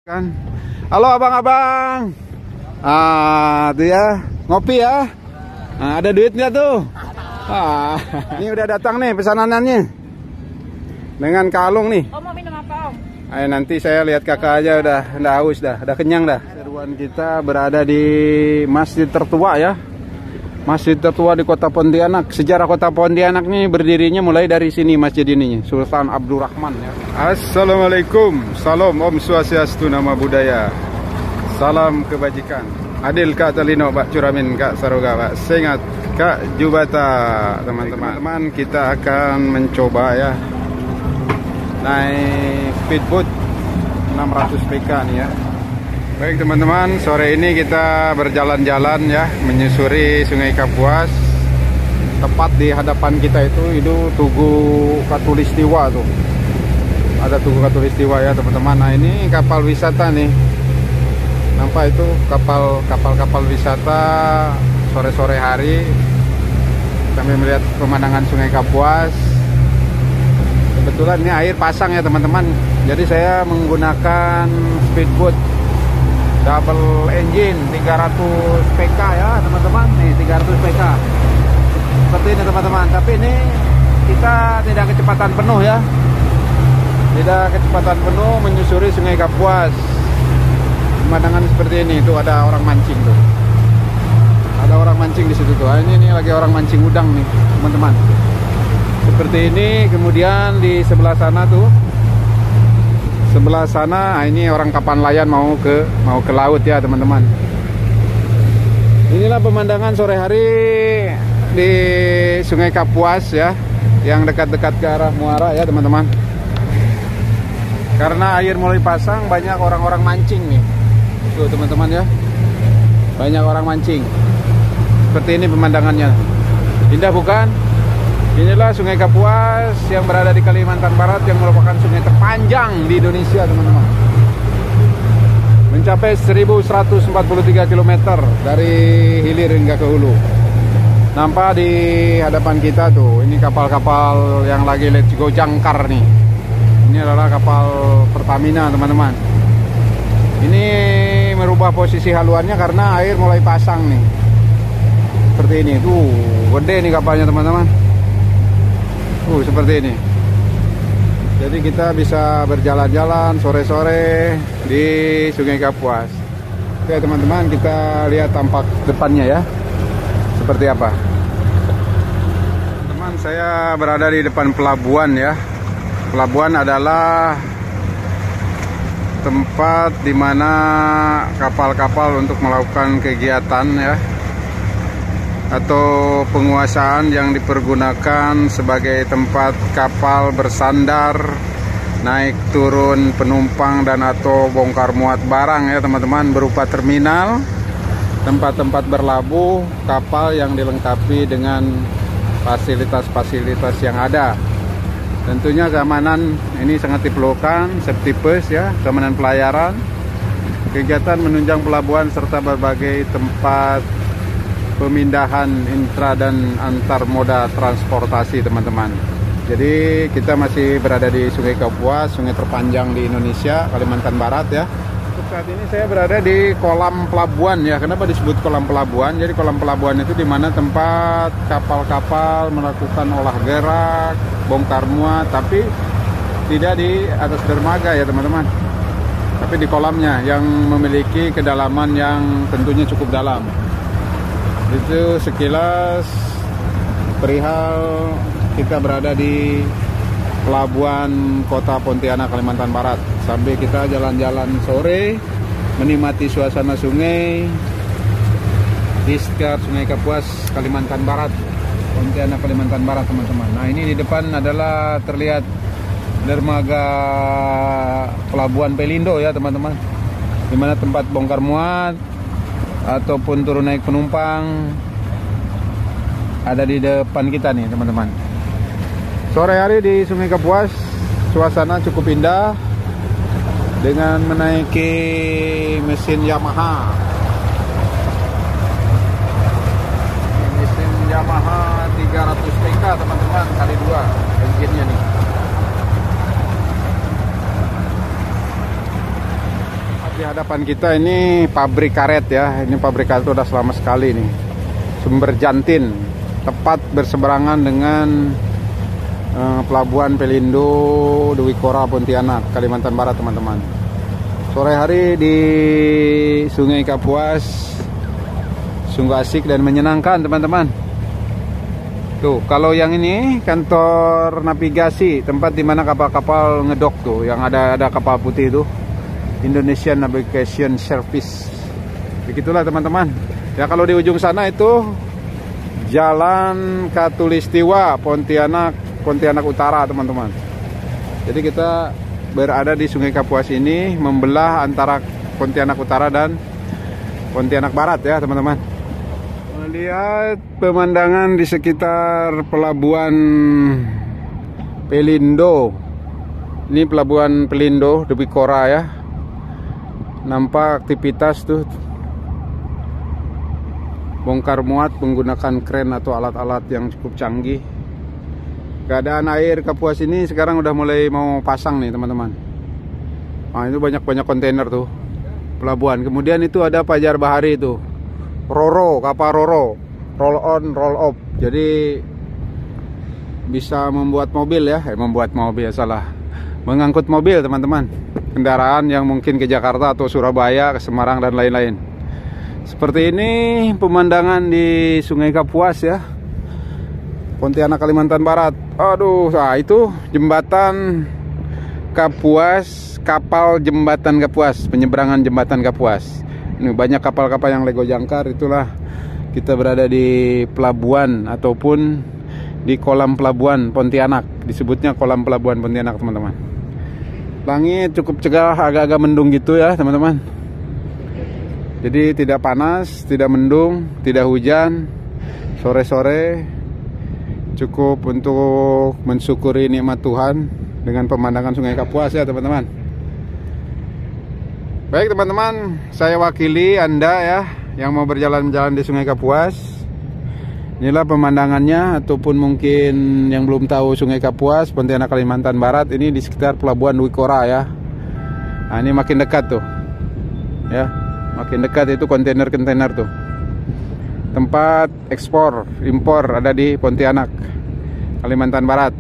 Kan. Halo abang-abang. Tuh ya, ngopi ya. Ada duit nggak tuh? Ini udah datang nih pesananannya. Dengan kalung nih. Om mau minum apa, Om? Ayo nanti saya lihat kakak aja udah haus dah, udah kenyang dah. Seruan kita berada di masjid tertua ya. Masjid tertua di Kota Pontianak. Sejarah Kota Pontianak ini berdirinya mulai dari sini masjid ini, Sultan Abdurrahman ya. Assalamualaikum. Salam Om Swastiastu, nama budaya. Salam kebajikan. Adil Kak Talino, Pak Curamin, Kak Saroga, Pak Sengat, Kak Jubata. Teman-teman, kita akan mencoba ya naik speedboat 600 PK nih ya. Baik teman-teman, sore ini kita berjalan-jalan ya, menyusuri Sungai Kapuas. Tepat di hadapan kita itu Tugu Katulistiwa tuh. Ada Tugu Katulistiwa ya teman-teman. Nah ini kapal wisata nih. Nampak itu kapal wisata sore-sore hari. Kami melihat pemandangan Sungai Kapuas. Kebetulan ini air pasang ya teman-teman. Jadi saya menggunakan speedboat double engine 300 PK ya teman-teman. Nih 300 PK seperti ini teman-teman. Tapi ini kita tidak kecepatan penuh ya. Tidak kecepatan penuh menyusuri Sungai Kapuas. Pemandangan seperti ini. Itu ada orang mancing tuh. Ada orang mancing di situ tuh. Ini lagi orang mancing udang nih teman-teman. Seperti ini. Kemudian di sebelah sana tuh, sebelah sana ini orang kapal nelayan mau ke laut ya teman-teman. Inilah pemandangan sore hari di Sungai Kapuas ya, yang dekat-dekat ke arah muara ya teman-teman. Karena air mulai pasang, banyak orang-orang mancing nih. Tuh teman-teman ya, banyak orang mancing. Seperti ini pemandangannya. Indah bukan? Inilah Sungai Kapuas yang berada di Kalimantan Barat, yang merupakan sungai terpanjang di Indonesia teman-teman. Mencapai 1143 km dari hilir hingga ke hulu. Nampak di hadapan kita tuh, ini kapal-kapal yang lagi let's go jangkar nih. Ini adalah kapal Pertamina teman-teman. Ini merubah posisi haluannya karena air mulai pasang nih. Seperti ini tuh, gede nih kapalnya teman-teman. Seperti ini. Jadi kita bisa berjalan-jalan sore-sore di Sungai Kapuas. Oke teman-teman, kita lihat tampak depannya ya, seperti apa. Teman, saya berada di depan pelabuhan ya. Pelabuhan adalah tempat di mana kapal-kapal untuk melakukan kegiatan ya, atau penguasaan yang dipergunakan sebagai tempat kapal bersandar, naik turun penumpang dan atau bongkar muat barang ya teman-teman, berupa terminal, tempat-tempat berlabuh kapal yang dilengkapi dengan fasilitas-fasilitas yang ada. Tentunya keamanan ini sangat diperlukan, safety first ya, keamanan pelayaran, kegiatan menunjang pelabuhan serta berbagai tempat pemindahan intra dan antar moda transportasi teman-teman. Jadi kita masih berada di Sungai Kapuas, sungai terpanjang di Indonesia, Kalimantan Barat ya. Untuk saat ini saya berada di kolam pelabuhan ya. Kenapa disebut kolam pelabuhan? Jadi kolam pelabuhan itu di mana tempat kapal-kapal melakukan olah gerak, bongkar muat, tapi tidak di atas dermaga ya teman-teman, tapi di kolamnya yang memiliki kedalaman yang tentunya cukup dalam. Itu sekilas perihal kita berada di pelabuhan Kota Pontianak, Kalimantan Barat. Sampai kita jalan-jalan sore, menikmati suasana sungai di sekitar Sungai Kapuas, Kalimantan Barat, Pontianak, Kalimantan Barat teman-teman. Nah ini di depan adalah terlihat dermaga pelabuhan Pelindo ya teman-teman, di mana tempat bongkar muat ataupun turun naik penumpang ada di depan kita nih teman-teman. Sore hari di Sungai Kapuas suasana cukup indah dengan menaiki mesin Yamaha. Mesin Yamaha 300 PK teman-teman, kali 2 engine-nya nih. Di hadapan kita ini pabrik karet ya. Ini pabrik karet udah lama sekali nih. Sumber Jantin, tepat berseberangan dengan Pelabuhan Pelindo, Dwi Kora, Pontianak, Kalimantan Barat, teman-teman. Sore hari di Sungai Kapuas, sungguh asik dan menyenangkan, teman-teman. Tuh, kalau yang ini kantor navigasi, tempat dimana kapal-kapal ngedok tuh, yang ada kapal putih itu, Indonesian Navigation Service. Begitulah, teman-teman. Ya, kalau di ujung sana itu Jalan Katulistiwa, Pontianak Utara, teman-teman. Jadi kita berada di Sungai Kapuas ini, membelah antara Pontianak Utara dan Pontianak Barat ya, teman-teman. Melihat pemandangan di sekitar Pelabuhan Pelindo. Ini Pelabuhan Pelindo, Dwi Kora ya. Nampak aktivitas tuh bongkar muat menggunakan kren atau alat-alat yang cukup canggih. Keadaan air Kapuas ini sekarang udah mulai mau pasang nih, teman-teman. Nah, itu banyak kontainer tuh pelabuhan. Kemudian itu ada Pajar Bahari itu, Roro, kapal Roro, roll on roll off. Jadi bisa membuat mobil ya, mengangkut mobil, teman-teman. Kendaraan yang mungkin ke Jakarta atau Surabaya, ke Semarang dan lain-lain. Seperti ini pemandangan di Sungai Kapuas ya, Pontianak, Kalimantan Barat. Aduh, nah itu jembatan Kapuas, kapal jembatan Kapuas, penyeberangan jembatan Kapuas. Ini banyak kapal-kapal yang lego jangkar. Itulah kita berada di pelabuhan ataupun di kolam pelabuhan Pontianak. Disebutnya kolam pelabuhan Pontianak, teman-teman. Langit cukup cerah, agak-agak mendung gitu ya, teman-teman. Jadi tidak panas, tidak mendung, tidak hujan. Sore-sore cukup untuk mensyukuri nikmat Tuhan dengan pemandangan Sungai Kapuas ya, teman-teman. Baik, teman-teman, saya wakili Anda ya yang mau berjalan-jalan di Sungai Kapuas. Inilah pemandangannya, ataupun mungkin yang belum tahu Sungai Kapuas, Pontianak, Kalimantan Barat, ini di sekitar Pelabuhan Dwi Kora ya. Nah, ini makin dekat tuh. Ya, makin dekat itu kontainer-kontainer tuh. Tempat ekspor, impor ada di Pontianak, Kalimantan Barat.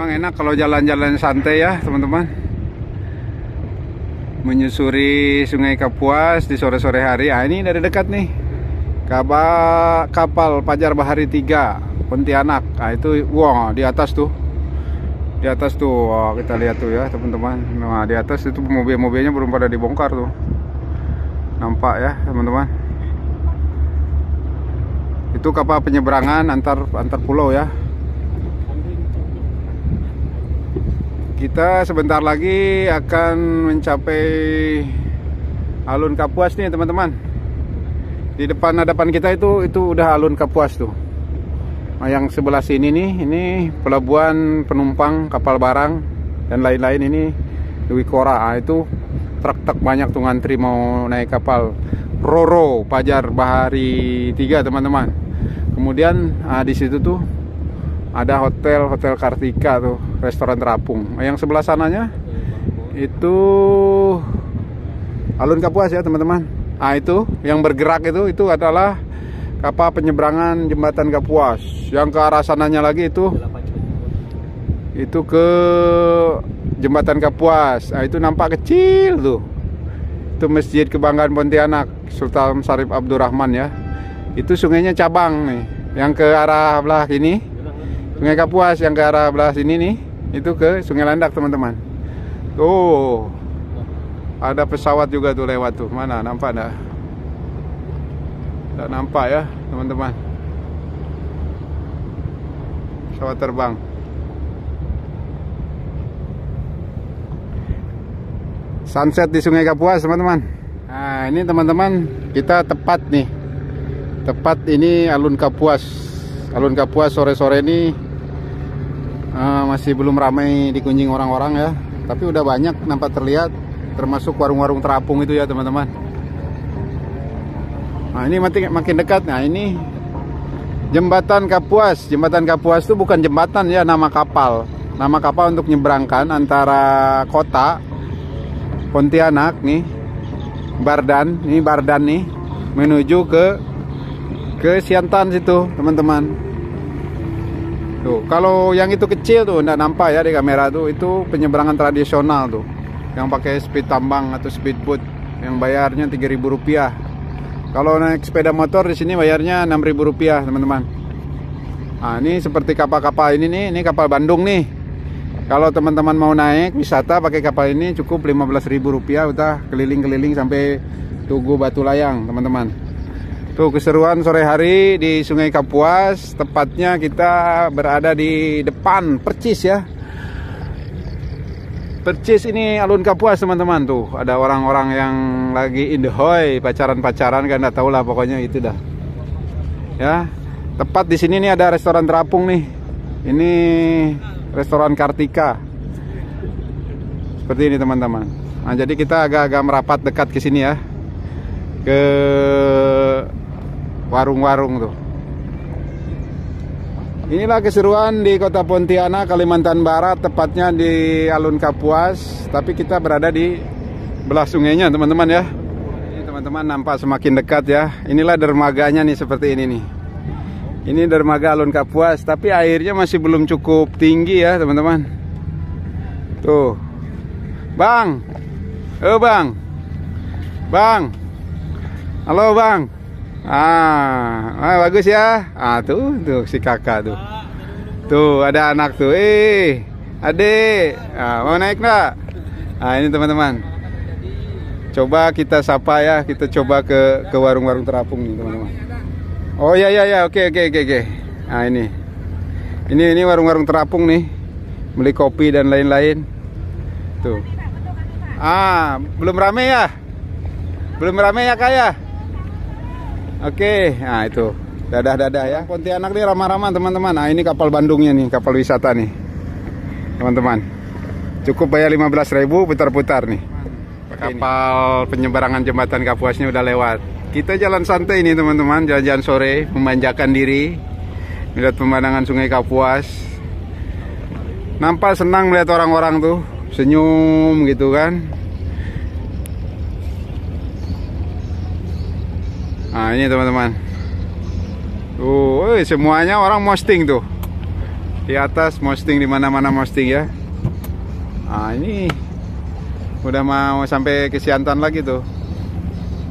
Enak kalau jalan-jalan santai ya, teman-teman, menyusuri Sungai Kapuas di sore-sore hari. Ah, ini dari dekat nih kapal Pajar Bahari 3 Pontianak. Ah, itu wah, di atas tuh, wah, kita lihat tuh ya, teman-teman. Nah, di atas itu mobil-mobilnya belum pada dibongkar tuh, nampak ya, teman-teman. Itu kapal penyeberangan antar pulau ya. Kita sebentar lagi akan mencapai Alun Kapuas nih, teman-teman. Di hadapan kita itu udah Alun Kapuas tuh. Nah, yang sebelah sini nih, ini pelabuhan penumpang kapal barang dan lain-lain. Ini Dwi Kora. Nah, itu truk banyak tuh ngantri mau naik kapal Roro Pajar Bahari 3, teman-teman. Kemudian di situ tuh ada hotel Kartika tuh, restoran terapung. Yang sebelah sananya itu Alun Kapuas ya, teman-teman. Ah, itu yang bergerak itu adalah kapal penyeberangan jembatan Kapuas. Yang ke arah sananya lagi itu ke jembatan Kapuas. Ah, itu nampak kecil tuh. Itu Masjid Kebanggaan Pontianak, Sultan Syarif Abdurrahman ya. Itu sungainya cabang nih. Yang ke arah belah ini Sungai Kapuas, yang ke arah belah sini nih, itu ke Sungai Landak, teman-teman. Tuh, ada pesawat juga tuh lewat tuh. Mana, nampak enggak? Enggak nampak ya, teman-teman. Pesawat terbang. Sunset di Sungai Kapuas, teman-teman. Nah, ini teman-teman, kita tepat nih. Tepat ini Alun Kapuas. Alun Kapuas sore-sore ini masih belum ramai dikunjung orang-orang ya. Tapi udah banyak nampak terlihat, termasuk warung-warung terapung itu ya, teman-teman. Nah, ini makin dekat. Nah, ini Jembatan Kapuas. Jembatan Kapuas itu bukan jembatan ya, nama kapal. Nama kapal untuk nyebrangkan antara kota Pontianak nih, Bardan nih, menuju ke Siantan situ, teman-teman. Tuh, kalau yang itu kecil tuh enggak nampak ya di kamera tuh, itu penyeberangan tradisional tuh. Yang pakai speed tambang atau speedboat yang bayarnya Rp3.000. Kalau naik sepeda motor di sini bayarnya Rp6.000, teman-teman. Nah, ini seperti kapal-kapal ini nih, ini kapal Bandung nih. Kalau teman-teman mau naik wisata pakai kapal ini cukup Rp15.000, udah keliling-keliling sampai Tugu Batu Layang, teman-teman. Tuh keseruan sore hari di Sungai Kapuas, tepatnya kita berada di depan percis ya. Percis ini Alun Kapuas, teman-teman. Tuh ada orang-orang yang lagi in the hoy, pacaran-pacaran kan, nggak tahu lah pokoknya itu dah. Ya, tepat di sini nih ada restoran terapung nih. Ini restoran Kartika. Seperti ini, teman-teman. Nah, jadi kita agak-agak merapat dekat ke sini ya. Ke warung-warung tuh. Inilah keseruan di Kota Pontianak, Kalimantan Barat, tepatnya di Alun Kapuas. Tapi kita berada di belah sungainya, teman-teman ya. Ini teman-teman nampak semakin dekat ya. Inilah dermaganya nih, seperti ini nih. Ini dermaga Alun Kapuas, tapi airnya masih belum cukup tinggi ya, teman-teman. Tuh. Bang. Bang. Bang. Halo, Bang. Bagus ya. Tuh si kakak tuh. Tuh ada anak tuh. Adik, mau naik nggak? Ini teman-teman. Coba kita sapa ya. Kita coba ke warung-warung terapung nih, teman-teman. Oh ya, oke. Nah, ini warung-warung terapung nih. Beli kopi dan lain-lain. Tuh. Belum rame ya? Belum rame ya, Kak ya? Oke, nah itu dadah ya. Pontianak nih ramah-ramah, teman-teman. Nah, ini kapal Bandungnya nih, kapal wisata nih, teman-teman. Cukup bayar 15.000, putar-putar nih. Kapal penyeberangan jembatan Kapuasnya udah lewat. Kita jalan santai nih, teman-teman, jalan-jalan sore, memanjakan diri, melihat pemandangan Sungai Kapuas. Nampak senang melihat orang-orang tuh senyum gitu kan. Nah, ini teman-teman. Tuh, semuanya orang posting tuh. Di atas posting, di mana-mana posting ya. Nah, ini udah mau sampai ke Siantan lagi tuh.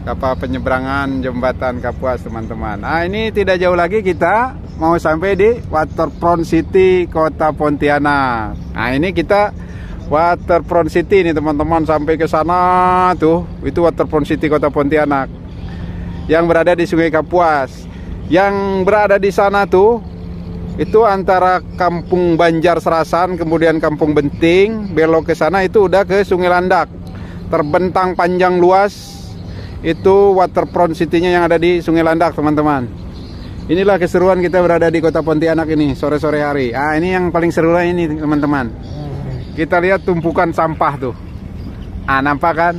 Kapal penyeberangan jembatan Kapuas, teman-teman. Nah, ini tidak jauh lagi kita mau sampai di Waterfront City Kota Pontianak. Nah, ini kita Waterfront City nih, teman-teman, sampai ke sana tuh. Itu Waterfront City Kota Pontianak yang berada di Sungai Kapuas. Yang berada di sana tuh itu antara Kampung Banjar Serasan kemudian Kampung Benting, belok ke sana itu udah ke Sungai Landak. Terbentang panjang luas itu Waterfront City-nya yang ada di Sungai Landak, teman-teman. Inilah keseruan kita berada di Kota Pontianak ini sore-sore hari. Ini yang paling seru lah ini, teman-teman. Kita lihat tumpukan sampah tuh. Nampak kan?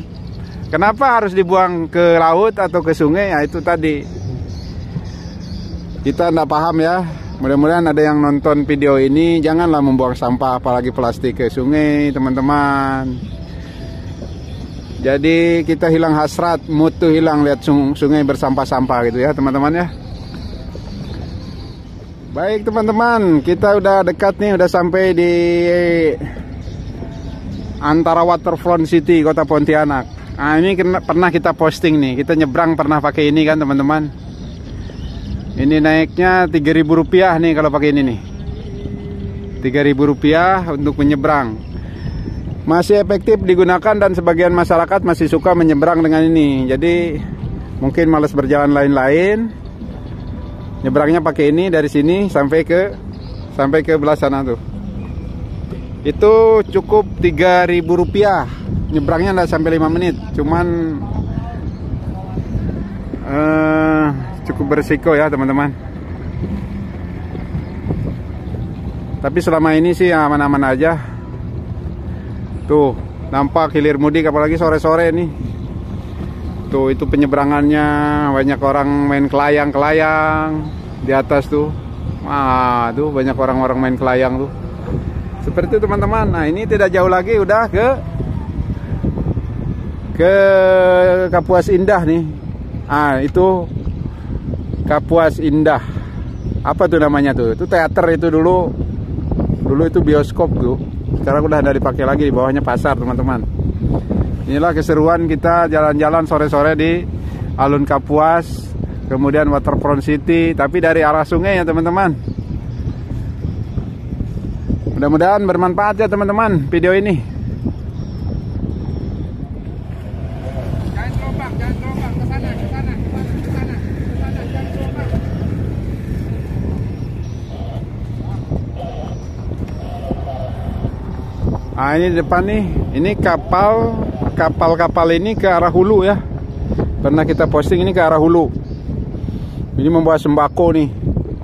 Kenapa harus dibuang ke laut atau ke sungai? Ya itu tadi. Kita nggak paham ya. Mudah-mudahan ada yang nonton video ini. Janganlah membuang sampah, apalagi plastik, ke sungai, teman-teman. Jadi kita hilang hasrat, mood tuh hilang lihat sungai bersampah-sampah gitu ya, teman-teman ya. Baik, teman-teman, kita udah dekat nih, udah sampai di antara Waterfront City Kota Pontianak. Ini pernah kita posting nih, kita nyebrang pernah pakai ini kan, teman-teman. Ini naiknya Rp3.000 nih kalau pakai ini nih. Rp3.000 untuk menyeberang. Masih efektif digunakan dan sebagian masyarakat masih suka menyeberang dengan ini. Jadi mungkin malas berjalan lain-lain. Nyebrangnya pakai ini dari sini sampai ke belah sana tuh. Itu cukup Rp3.000. nyebrangnya nggak sampai 5 menit, cuman cukup berisiko ya teman-teman. Tapi selama ini sih aman-aman aja. Tuh, nampak hilir mudik apalagi sore-sore nih. Tuh, itu penyeberangannya banyak orang main kelayang-kelayang di atas tuh. Wah, tuh banyak orang-orang main kelayang tuh. Seperti itu teman-teman. Nah, ini tidak jauh lagi udah ke Kapuas Indah nih. Ah, itu Kapuas Indah. Apa tuh namanya tuh? Itu teater itu dulu. Dulu itu bioskop tuh. Sekarang udah ada dipakai lagi, di bawahnya pasar teman-teman. Inilah keseruan kita jalan-jalan sore-sore di Alun Kapuas, kemudian Waterfront City, tapi dari arah sungai ya teman-teman. Mudah-mudahan bermanfaat ya teman-teman video ini. Jangan gelombang, ke sana, ke sana. Nah, ini di depan nih, ini kapal ini ke arah hulu ya. Pernah kita posting ini ke arah hulu. Ini membawa sembako nih.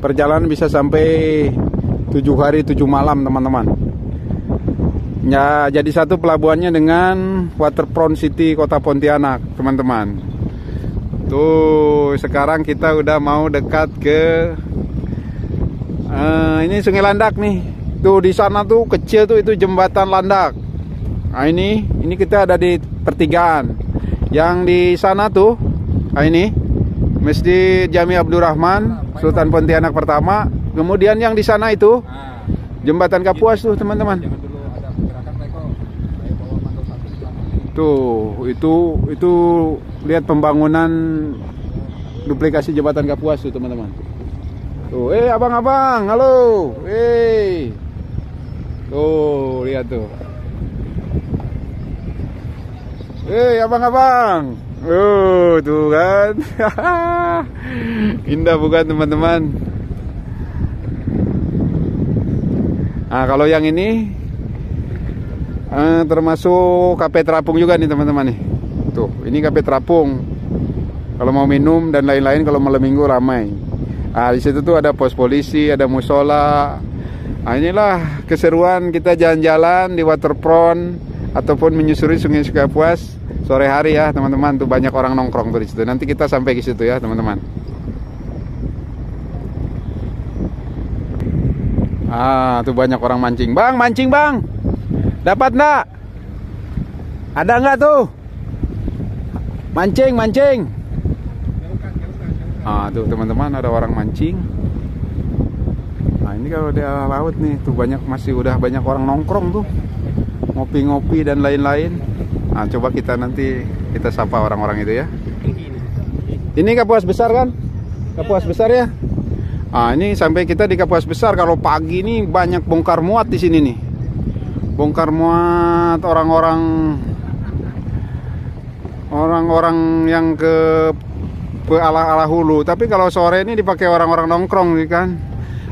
Perjalanan bisa sampai 7 hari 7 malam teman-teman. Ya, jadi satu pelabuhannya dengan Waterfront City Kota Pontianak teman-teman. Tuh, sekarang kita udah mau dekat ke ini Sungai Landak nih. Tuh di sana tuh kecil tuh itu jembatan Landak. Nah ini kita ada di pertigaan. Yang di sana tuh, nah ini Masjid Jami Abdurrahman Sultan Pontianak pertama. Kemudian yang di sana itu jembatan Kapuas tuh teman-teman. Tuh itu lihat pembangunan duplikasi jembatan Kapuas tuh teman-teman. Tuh, abang-abang, halo, tuh, lihat tuh. Abang-abang. Tuh kan. Indah bukan teman-teman? Nah, kalau yang ini termasuk kafe terapung juga nih teman-teman nih. Tuh, ini kafe terapung. Kalau mau minum dan lain-lain kalau malam minggu ramai. Nah, di situ tuh ada pos polisi, ada musola. Nah, inilah keseruan kita jalan-jalan di waterfront ataupun menyusuri Sungai Kapuas sore hari ya, teman-teman. Tuh banyak orang nongkrong tuh di situ. Nanti kita sampai ke situ ya, teman-teman. Ah, tuh banyak orang mancing. Bang, mancing, Bang. Dapat enggak? Ada enggak tuh? Mancing. Ah, tuh teman-teman ada orang mancing. Nah, ini kalau di laut nih, tuh masih udah banyak orang nongkrong tuh. Ngopi-ngopi dan lain-lain. Nah, coba kita sapa orang-orang itu ya. Ini Kapuas Besar kan? Kapuas Besar ya? Ah, ini sampai kita di Kapuas Besar. Kalau pagi ini banyak bongkar muat di sini nih. Bongkar muat orang-orang yang ke ala hulu. Tapi kalau sore ini dipakai orang-orang nongkrong nih kan.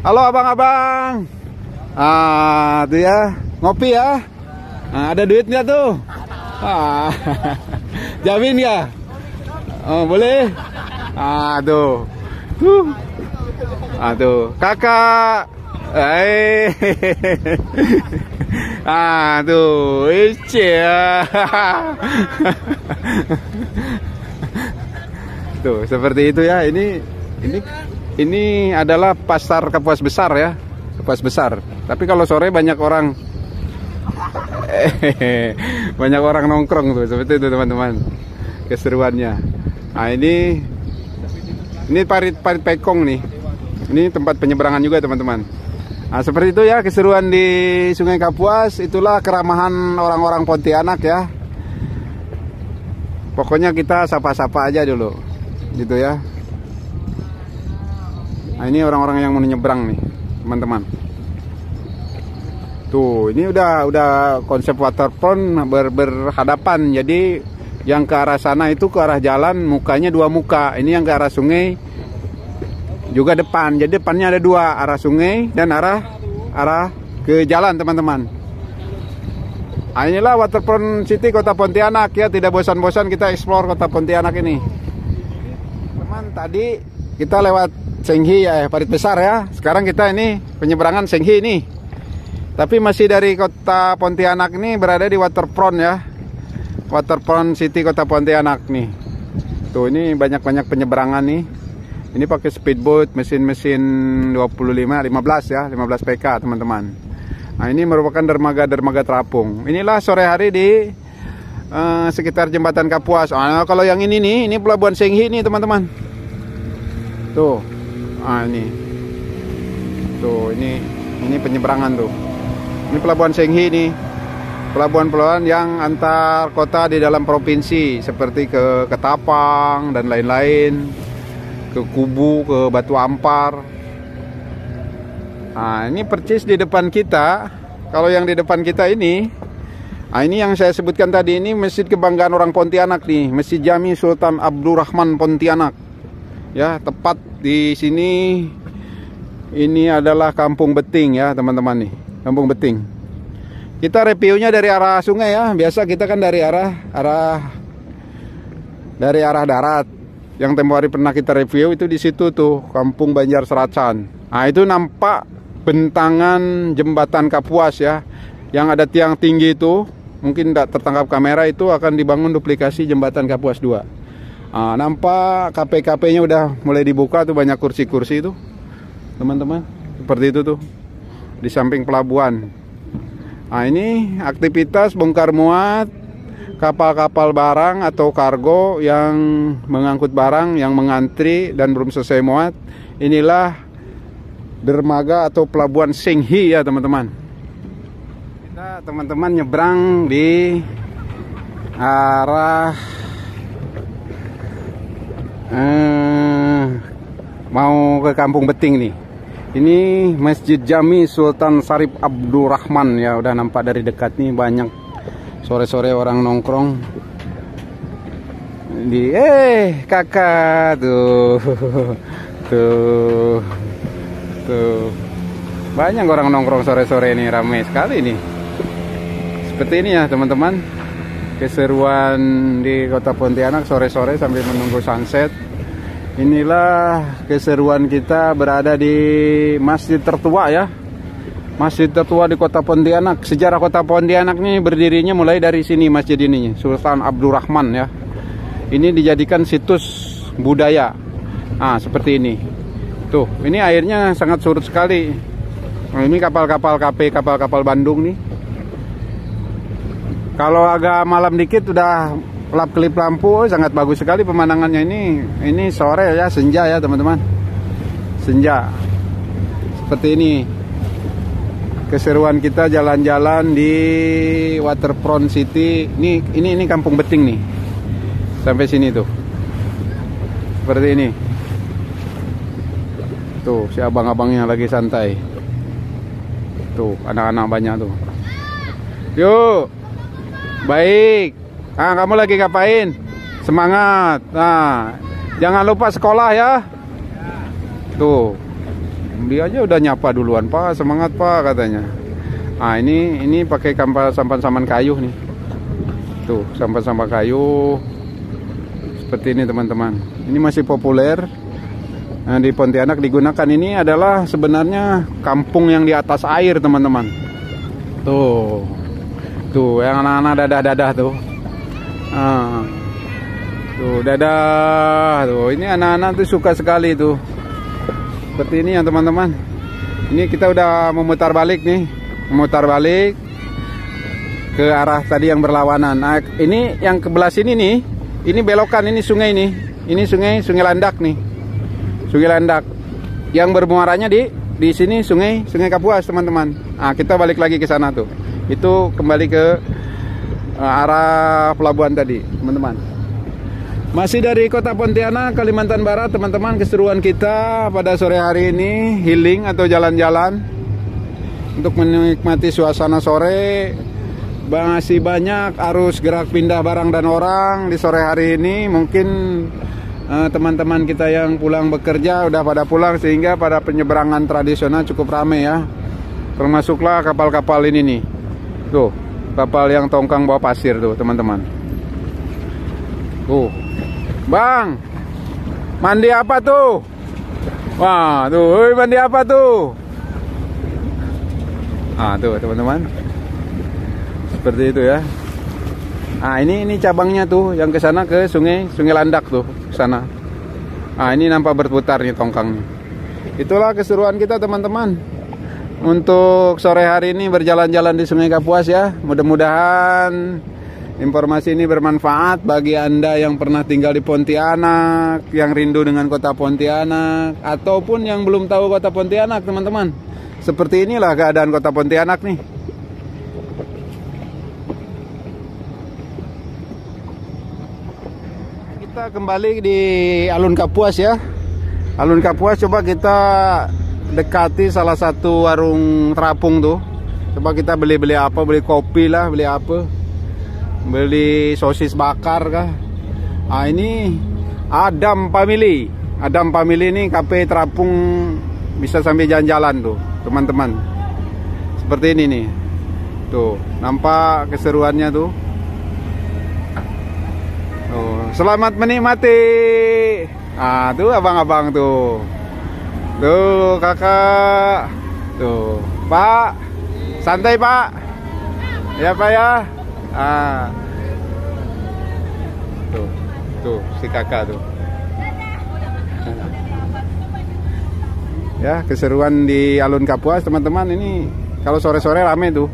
Halo abang-abang. Ah, tuh ya, ngopi ya. Nah, ada duit nggak tuh? Ah, jamin ya? Oh, boleh? Ah, tuh. Tuh, kakak. Tuh, tuh, seperti itu ya. Ini adalah pasar Kapuas Besar ya. Kapuas Besar. Tapi kalau sore banyak orang nongkrong tuh, seperti itu teman-teman. Keseruannya. Nah, ini parit Pekong nih. Ini tempat penyeberangan juga teman-teman. Nah, seperti itu ya keseruan di Sungai Kapuas. Itulah keramahan orang-orang Pontianak ya. Pokoknya kita sapa-sapa aja dulu, gitu ya. Nah, ini orang-orang yang mau nyebrang nih, teman-teman. Tuh, ini udah konsep waterfront berhadapan. Jadi yang ke arah sana itu ke arah jalan mukanya dua muka. Ini yang ke arah sungai juga depan. Jadi depannya ada dua, arah sungai dan arah ke jalan teman-teman. Inilah Waterfront City Kota Pontianak ya, tidak bosan-bosan kita explore Kota Pontianak ini. Teman, tadi kita lewat Senghi ya, Parit Besar ya. Sekarang kita ini penyeberangan Senghi ini. Tapi masih dari Kota Pontianak ini berada di Waterfront ya. Waterfront City Kota Pontianak nih. Tuh, ini banyak-banyak penyeberangan nih. Ini pakai speedboat, mesin-mesin 15 ya, 15 PK teman-teman. Nah, ini merupakan dermaga-dermaga terapung. Inilah sore hari di sekitar Jembatan Kapuas. Nah, kalau yang ini nih, ini Pelabuhan Senghi nih teman-teman. Tuh, ini, tuh ini penyeberangan tuh. Ini Pelabuhan Senghi nih. Pelabuhan-pelabuhan yang antar kota di dalam provinsi, seperti ke Ketapang dan lain-lain, ke Kubu, ke Batu Ampar. Nah, ini percis di depan kita. Kalau yang di depan kita ini, nah ini yang saya sebutkan tadi, ini masjid kebanggaan orang Pontianak nih, Masjid Jami Sultan Abdurrahman Pontianak. Ya, tepat di sini. Ini adalah Kampung Beting ya, teman-teman nih, Kampung Beting. Kita reviewnya dari arah sungai ya. Biasa kita kan dari arah darat. Yang tempo hari pernah kita review itu di situ tuh, Kampung Banjar Seracan. Nah, itu nampak bentangan Jembatan Kapuas ya, yang ada tiang tinggi itu, mungkin tidak tertangkap kamera, itu akan dibangun duplikasi Jembatan Kapuas 2. Nah, nampak KP-KP-nya udah mulai dibuka tuh, banyak kursi-kursi itu teman-teman, seperti itu tuh di samping pelabuhan. Nah, ini aktivitas bongkar muat kapal-kapal barang atau kargo yang mengangkut barang yang mengantri dan belum selesai muat. Inilah dermaga atau Pelabuhan Senghi ya teman-teman. Kita teman-teman nyebrang di arah mau ke Kampung Beting nih. Ini Masjid Jami Sultan Sarip Abdurrahman ya, udah nampak dari dekat nih, banyak sore-sore orang nongkrong di kakak tuh banyak orang nongkrong sore-sore ini, ramai sekali nih. Seperti ini ya teman-teman, keseruan di Kota Pontianak sore-sore sambil menunggu sunset. Inilah keseruan kita berada di masjid tertua ya, masjid tertua di Kota Pontianak. Sejarah Kota Pontianak ini berdirinya mulai dari sini, masjid ini, Sultan Abdurrahman ya. Ini dijadikan situs budaya. Nah, seperti ini. Tuh, ini airnya sangat surut sekali. Nah, ini kapal-kapal KP, kapal-kapal Bandung nih. Kalau agak malam dikit udah kelap-kelip lampu, sangat bagus sekali pemandangannya ini. Ini sore ya, senja ya teman-teman. Senja. Seperti ini. Keseruan kita jalan-jalan di Waterfront City. Ini Kampung Beting nih. Sampai sini tuh. Seperti ini. Tuh, si abang-abangnya lagi santai. Tuh, anak-anak banyak tuh. Yuk. Baik. Ah, kamu lagi ngapain? Semangat. Nah, jangan lupa sekolah ya. Tuh. Dia aja udah nyapa duluan, Pak. Semangat, Pak, katanya. Ah, ini pakai sampan-sampan kayu nih. Tuh, sampan-sampan kayu. Seperti ini, teman-teman. Ini masih populer. Nah, di Pontianak digunakan. Ini adalah sebenarnya kampung yang di atas air, teman-teman. Tuh. Tuh, yang anak-anak dadah-dadah tuh. Tuh, dadah. Tuh, ini anak-anak tuh suka sekali tuh. Seperti ini ya, teman-teman. Ini kita udah memutar balik nih. Memutar balik ke arah tadi yang berlawanan. Nah, ini yang ke belah sini nih. Ini belokan, ini sungai nih. Ini sungai Landak nih. Sungai Landak yang bermuaranya di sini sungai Kapuas, teman-teman. Nah, kita balik lagi ke sana tuh. Itu kembali ke arah pelabuhan tadi, teman-teman. Masih dari Kota Pontianak, Kalimantan Barat, teman-teman. Keseruan kita pada sore hari ini healing atau jalan-jalan untuk menikmati suasana sore. Masih banyak arus gerak pindah barang dan orang di sore hari ini. Mungkin teman-teman kita yang pulang bekerja udah pada pulang, sehingga pada penyeberangan tradisional cukup ramai ya. Termasuklah kapal-kapal ini nih. Tuh, Kapal yang tongkang bawa pasir tuh, teman-teman. Tuh. Bang. Mandi apa tuh? Wah, tuh, mandi apa tuh? Ah, tuh, teman-teman. Seperti itu ya. Ah, ini cabangnya tuh yang ke sana ke Sungai Landak tuh, ke sana. Ah, ini nampak berputar nih tongkangnya. Itulah keseruan kita, teman-teman. Untuk sore hari ini berjalan-jalan di Sungai Kapuas ya. Mudah-mudahan informasi ini bermanfaat bagi Anda yang pernah tinggal di Pontianak, yang rindu dengan kota Pontianak, ataupun yang belum tahu kota Pontianak, teman-teman. Seperti inilah keadaan kota Pontianak nih. Kita kembali di Alun Kapuas ya. Alun Kapuas, coba kita dekati salah satu warung terapung tuh. Coba kita beli apa, beli kopi lah, beli apa, beli sosis bakar kah. Ah, ini Adam Family. Adam Family ini kafe terapung, bisa sambil jalan-jalan tuh, teman-teman. Seperti ini nih. Tuh, nampak keseruannya tuh. Tuh, selamat menikmati. Ah, tuh abang-abang tuh. Tuh, kakak. Tuh, Pak. Santai, Pak. Ya, Pak ya. Ah. Tuh, si kakak tuh. Ya, keseruan di Alun Kapuas, teman-teman. Ini kalau sore-sore rame tuh.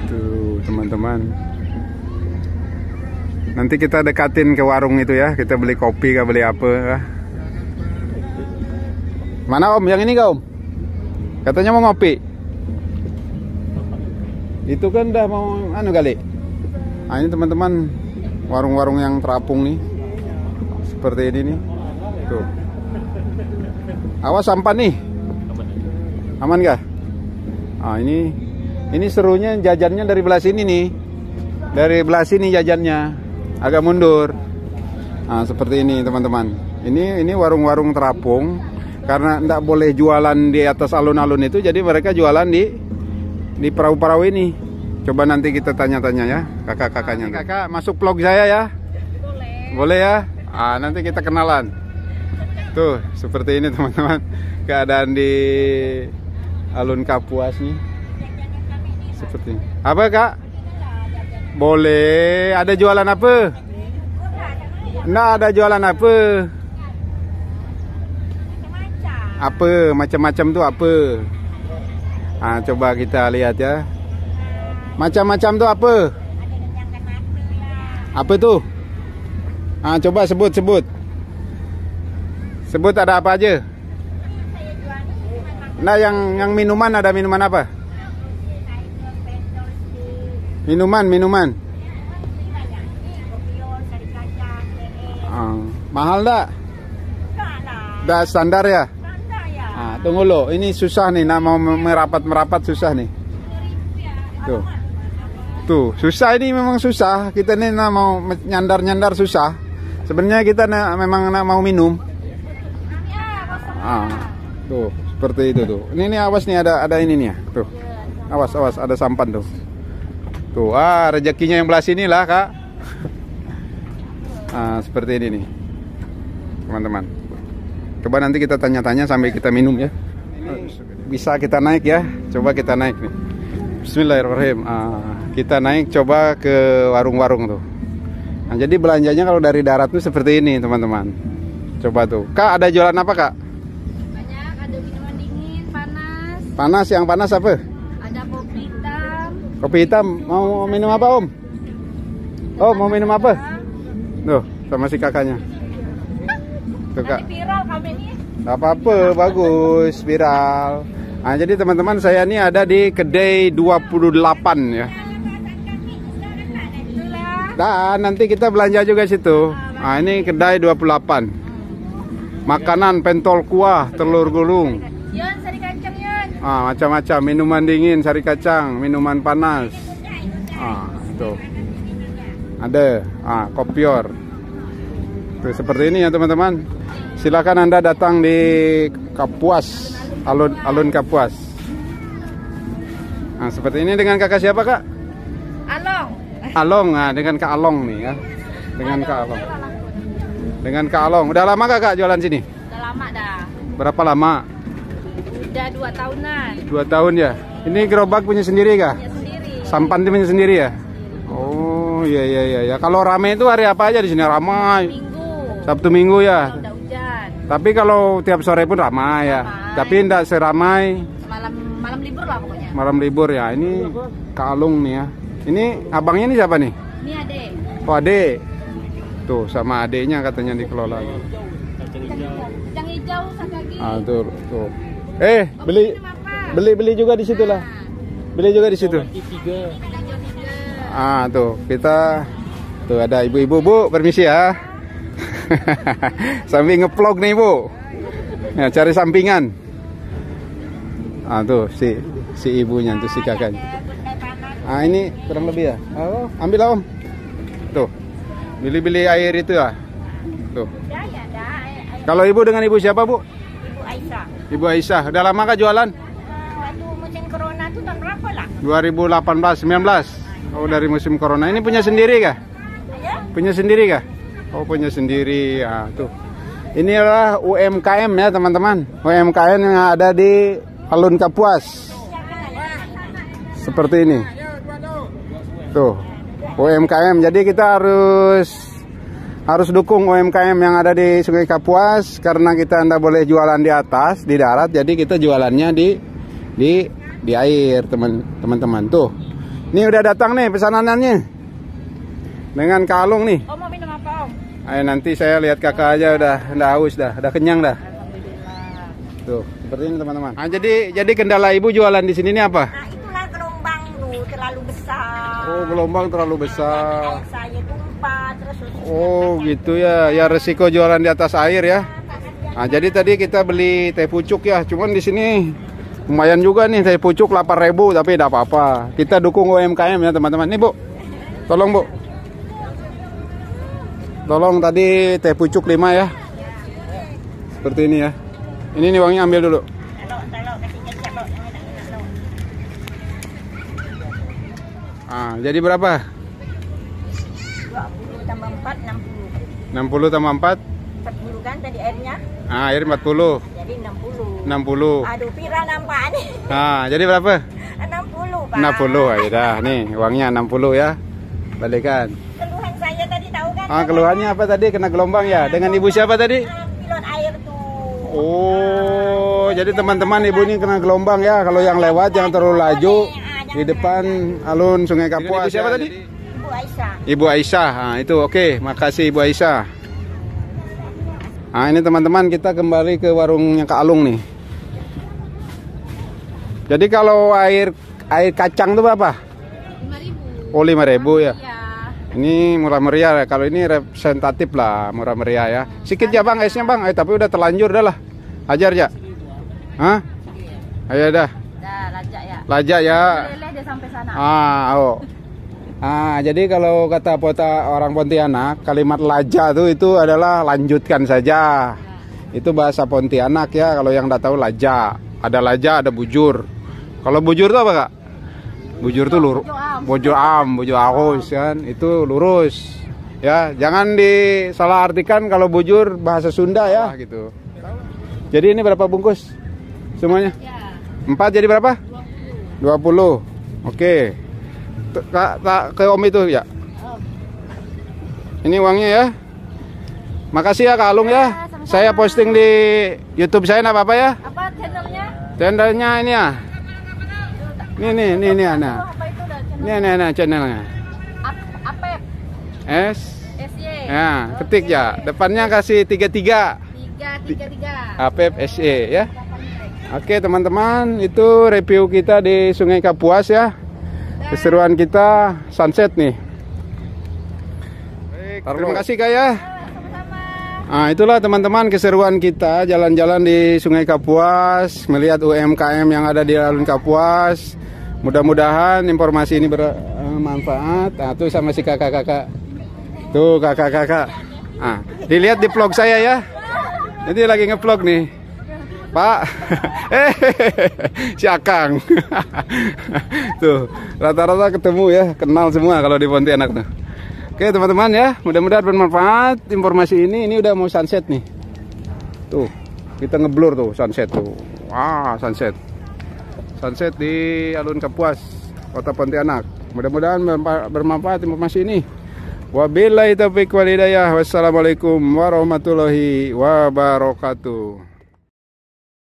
Tuh, teman-teman. Nanti kita dekatin ke warung itu ya. Kita beli kopi, kah beli apa. Mana Om? Yang ini kah Om? Katanya mau ngopi. Itu kan udah mau anu kali. Nah, ini teman-teman, warung-warung yang terapung nih. Seperti ini nih. Tuh. Awas sampah nih. Aman kah? Ah, ini serunya jajannya dari belah sini nih. Dari belah sini jajannya. Agak mundur. Nah, seperti ini teman-teman. Ini warung-warung terapung. Karena tidak boleh jualan di atas alun-alun itu, jadi mereka jualan di perahu-perahu ini. Coba nanti kita tanya-tanya ya kakak-kakaknya. Kakak masuk vlog saya ya? Boleh. Boleh ya? Ah, nanti kita kenalan. Tuh, seperti ini teman-teman. Keadaan di Alun Kapuas nih. Seperti ini. Apa kak? Boleh. Ada jualan apa? Nah, ada jualan apa? Apa? Macam-macam tuh apa? Ah, coba kita lihat ya. Macam-macam tuh apa? Apa tuh? Ah, coba sebut. Sebut ada apa aja? Nah, yang minuman, ada minuman apa? Minuman. Ah, mahal enggak? Udah standar ya? Ah, tunggu lo, ini susah nih, mau merapat susah nih. Tuh, susah, ini memang susah. Kita nih mau nyandar susah. Sebenarnya kita memang mau minum. Ah, tuh, seperti itu tuh. Ini awas nih, ada ini nih ya. Tuh. Awas, ada sampan tuh. Tuh, rezekinya yang belah sini lah, Kak. Ah, seperti ini nih. Teman-teman. Coba nanti kita tanya-tanya sampai kita minum ya. Bisa kita naik ya. Coba kita naik nih. Bismillahirrahmanirrahim. Kita naik coba ke warung-warung tuh. Nah, jadi belanjanya kalau dari darat tuh seperti ini, teman-teman. Coba tuh. Kak, ada jualan apa, Kak? Banyak, ada minuman dingin, panas. Panas, yang panas apa? Ada kopi hitam. Kopi hitam, mau minum apa, Om? Oh, mau minum apa? Tuh, sama si kakaknya. Tuh, Kak. Nanti viral kami nih. Gak apa-apa, bagus, viral. Nah, jadi teman-teman, saya ini ada di kedai 28 ya. Dan nanti kita belanja juga situ. Nah, ini kedai 28. Makanan pentol kuah, telur gulung. Yon, sari kacang Yon. Macam-macam, minuman dingin, sari kacang, minuman panas. Tuh. Ada, kopior. Tuh, seperti ini ya teman-teman. Silakan Anda datang di Kapuas, Alun Kapuas. Nah, seperti ini dengan kakak siapa kak? Along. Along, nah dengan Kak Along nih ya. Dengan Kak Along. Dengan Kak Along. Udah lama kak jualan sini? Udah lama dah. Berapa lama? Udah 2 tahunan. 2 tahun ya. Ini gerobak punya sendiri kah? Punya sendiri. Sampan punya sendiri ya? Oh iya iya iya. Ya. Kalau ramai itu hari apa aja di sini ramai? Minggu. Sabtu Minggu ya. Kalau udah hujan. Tapi kalau tiap sore pun ramai ya. Ramai. Tapi tidak seramai Malam libur lah pokoknya. malam libur ya. Ini Kak Alung nih ya. Ini abangnya ini siapa nih? Ini adek. Oh adek. Tuh sama adeknya katanya dikelola. Kacang hijau sakagi. Ah tuh. Oh, Beli minum apa? beli juga di situ lah. Beli juga di situ. Kacang hijau 3. Ah tuh kita tuh ada ibu-ibu bu permisi ya. Sambil ngevlog nih bu. Ya, cari sampingan. Ah tuh si ibunya tuh si kakaknya. Ah ini kurang lebih ya. Oh, ambil lah om. Tuh. Beli-beli air itu ya. Tuh. Ya, ada. Kalau ibu dengan ibu siapa bu? Ibu Aisyah. Ibu Aisyah. Udah lama kah jualan? Waktu musim corona tuh tahun berapa lah? 2018, 19. Oh dari musim corona. Ini punya sendiri kah? Ya? Punya sendiri kah? Oh punya sendiri ya tuh. Ini adalah UMKM ya teman-teman. UMKM yang ada di Alun Kapuas. Seperti ini. Tuh. UMKM. Jadi kita harus dukung UMKM yang ada di Sungai Kapuas karena kita tidak boleh jualan di atas, di darat. Jadi kita jualannya di air, teman-teman. Tuh. Ini udah datang nih pesananannya. Dengan Kak Alung nih. Oh mau minum apa om? Ayo nanti saya lihat kakak aja udah haus dah, udah kenyang dah. Alhamdulillah. Tuh, seperti ini teman-teman. Nah, jadi kendala ibu jualan di sini ini apa? Nah itulah gelombang tuh terlalu besar. Oh, gelombang terlalu besar. Air saya tumpah terus. Oh, gitu ya. Ya resiko jualan di atas air ya. Nah, jadi tadi kita beli teh pucuk ya. Cuman di sini lumayan juga nih teh pucuk 8.000 tapi tidak apa-apa. Kita dukung UMKM ya teman-teman. Nih, Bu. Tolong, Bu. Tolong tadi teh pucuk 5 ya. Seperti ini ya. Ini nih uangnya ambil dulu. Ah, jadi berapa? 20 tambah 4 60. 60 tambah 4? 40 kan tadi airnya. Ah, air 40. Jadi 60. 60. Aduh, pira nampak nih. Ah, jadi berapa? 60, Pak. 60 aja dah. Nih, uangnya 60 ya. Balikan. Keluhan saya tadi tahu kan? Ah, keluhannya apa tadi? Kena gelombang ya? Dengan ibu siapa tadi? Pilot air tuh. Oh, jadi teman-teman ibu ini kena gelombang ya. Kalau yang lewat jangan terlalu laju di depan alun Sungai Kapuas. Ibu siapa tadi? Ibu Aisyah. Ibu Aisyah. Nah, itu oke. Makasih Ibu Aisyah. Nah, ini teman-teman kita kembali ke warungnya Kak Alung nih. Jadi kalau air kacang itu berapa? 5.000. Oh, 5.000 ya. Iya. Ini murah meriah ya. Kalau ini representatif lah murah meriah ya. Sikit ya bang esnya bang. Tapi udah terlanjur dah lah. Ajar ya. Hah? Ayo dah. Dah, lajak ya. Lajak ya. Leleh dia sampai sana. Oh. Jadi kalau kata orang Pontianak, kalimat laja tuh itu adalah lanjutkan saja. Itu bahasa Pontianak ya. Kalau yang enggak tahu laja. Ada laja, ada bujur. Kalau bujur tuh apa kak? Bujur tuh lurus, bujur arus kan, itu lurus. Ya, jangan disalah artikan kalau bujur bahasa Sunda ya, gitu. Jadi ini berapa bungkus semuanya? Ya. 4 jadi berapa? 20. Oke. Ke Om itu ya. Ini uangnya ya. Makasih ya Kak Alung ya. Sama-sama. Saya posting di YouTube saya enggak apa-apa ya. Apa channelnya? Channelnya ini ya. Nih nah. Apa itu dah channel? Nih channelnya. Apep. Ya, SY. ketik ya. Depannya kasih 33. 333. Apep SE ya. Oke teman-teman, itu review kita di Sungai Kapuas ya. Keseruan kita sunset nih. Terima kasih Kak ya. Sama-sama. Nah, itulah teman-teman keseruan kita jalan-jalan di Sungai Kapuas, melihat UMKM yang ada di Alun Kapuas. Mudah-mudahan informasi ini bermanfaat. Nah, tuh sama si kakak-kakak. Tuh kakak-kakak. Dilihat di vlog saya ya. Jadi lagi nge-vlog nih. Pak. Si Akang. Tuh, rata-rata ketemu ya, kenal semua kalau di Pontianak tuh. Oke teman-teman ya, mudah-mudahan bermanfaat informasi ini. Ini udah mau sunset nih. Tuh, kita ngeblur tuh sunset tuh. Wah, sunset. Sunset di Alun Kapuas, Kota Pontianak. Mudah-mudahan bermanfaat informasi ini. Wabillahi taufiq wal hidayah. Wassalamualaikum warahmatullahi wabarakatuh.